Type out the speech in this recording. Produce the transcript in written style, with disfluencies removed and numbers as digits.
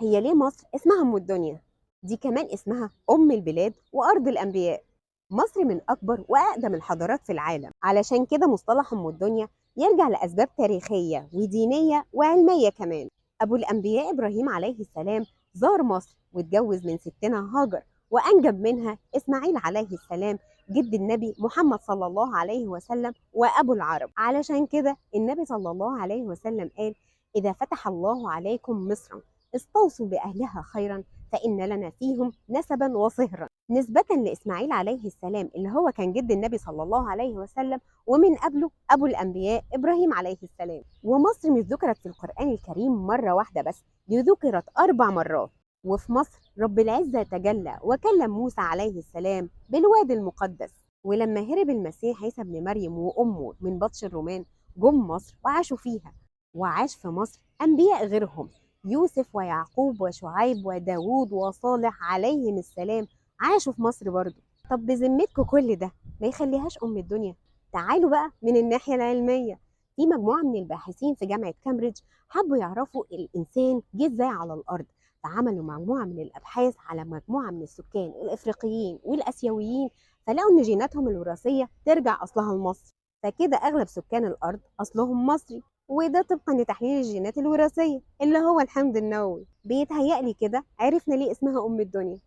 هي ليه مصر اسمها أم الدنيا؟ دي كمان اسمها أم البلاد وأرض الأنبياء. مصر من أكبر وأقدم الحضارات في العالم، علشان كده مصطلح أم الدنيا يرجع لأسباب تاريخية ودينية وعلمية كمان. أبو الأنبياء إبراهيم عليه السلام زار مصر واتجوز من ستنا هاجر، وأنجب منها إسماعيل عليه السلام جد النبي محمد صلى الله عليه وسلم وأبو العرب. علشان كده النبي صلى الله عليه وسلم قال: إذا فتح الله عليكم مصرا استوصوا بأهلها خيرا فإن لنا فيهم نسبا وصهرا، نسبة لإسماعيل عليه السلام اللي هو كان جد النبي صلى الله عليه وسلم، ومن قبله أبو الأنبياء إبراهيم عليه السلام. ومصر مش ذكرت في القرآن الكريم مرة واحدة بس، دي ذكرت 4 مرات. وفي مصر رب العزة تجلى وكلم موسى عليه السلام بالوادي المقدس. ولما هرب المسيح عيسى ابن مريم وأمه من بطش الرومان، جم مصر وعاشوا فيها. وعاش في مصر أنبياء غيرهم: يوسف ويعقوب وشعيب وداوود وصالح عليهم السلام عاشوا في مصر برضو. طب بذمتكم كل ده ما يخليهاش أم الدنيا؟ تعالوا بقى من الناحية العلمية. في مجموعة من الباحثين في جامعة كامبريدج حبوا يعرفوا الإنسان جه ازاي على الأرض، فعملوا مجموعة من الأبحاث على مجموعة من السكان الإفريقيين والآسيويين، فلقوا إن جيناتهم الوراثية ترجع أصلها لمصر. فكده أغلب سكان الأرض أصلهم مصري، وده طبقا لتحليل الجينات الوراثية اللي هو الحمض النووي. بيتهيألي كده عرفنا ليه اسمها أم الدنيا.